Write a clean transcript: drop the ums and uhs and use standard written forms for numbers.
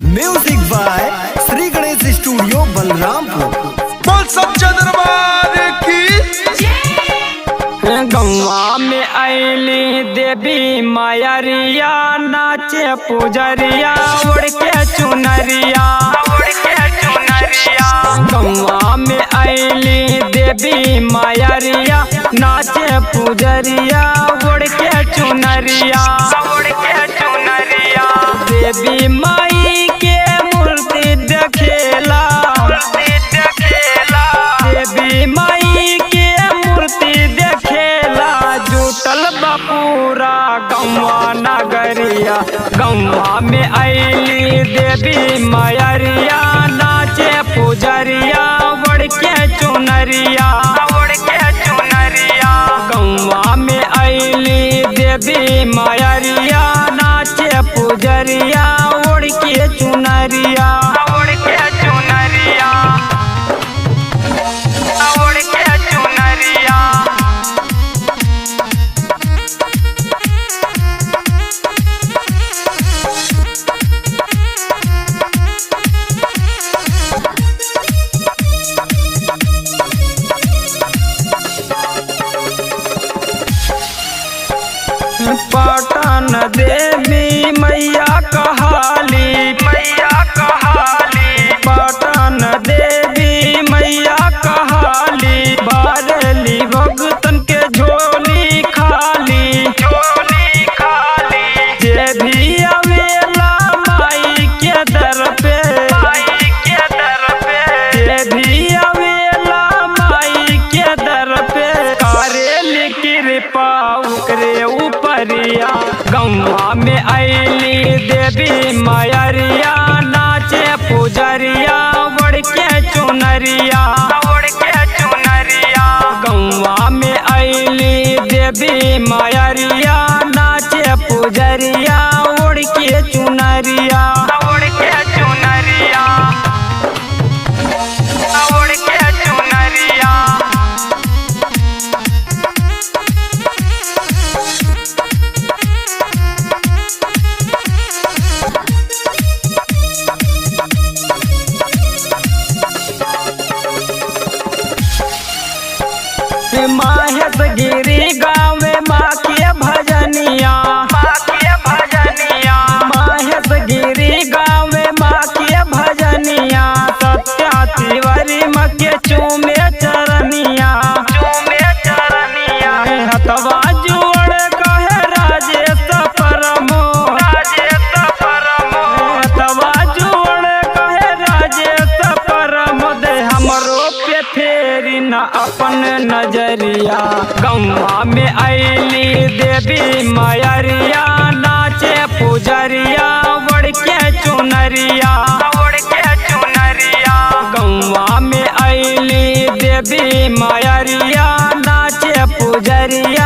Music by Shri Ganesh studio Balrampur. बोल सच्चा दरबार की। गौवा में आईली देवी मायरिया नाचे पुजरिया उड़ के चुनरिया गौवा में आईली देवी मायरिया नाचे पुजरिया उड़ के चुनरिया देवी माई के मूर्ति देखेला देवी माई के मूर्ति देखेला जुटल बपूरा गौवा नगरिया गौवा में आईली देवी मायरिया नाचे पुजरिया उड़ के चुनरिया गौवा में आईली देवी मायरिया नाचे पुजरिया उड़ के चुनरिया पटन देवी मैया कहाली पटन देवी मैया कहाली बारली भगतन के झोली खाली जे भी आवेला माई के दर पे जे भी आवेला माई के दर पे करेली कृपा ओकरे उपरिया गौवा में आईली देवी मायरिया नाचे पुजरिया उड़ के चुनरिया गौवा में आईली देवी मायरिया नाचे पुजरिया उड़ के चुनरिया माहेश गिरी गाँव में माँ के भजनिया माहेश गिरी गाँव में माँ के भजनिया सत्या तिवारी माँ के चूमे चरनिया हतवा जोड़ कहे राजेश परमो हतवा जोड़ कहे राजेश परमो दे हमरो पे फेरी न अपन नजरिया गौवा में आईली देवी मायरिया नाचे पुजरिया उड़ के चुनरिया गौवा में आईली देवी मायरिया नाचे पुजरिया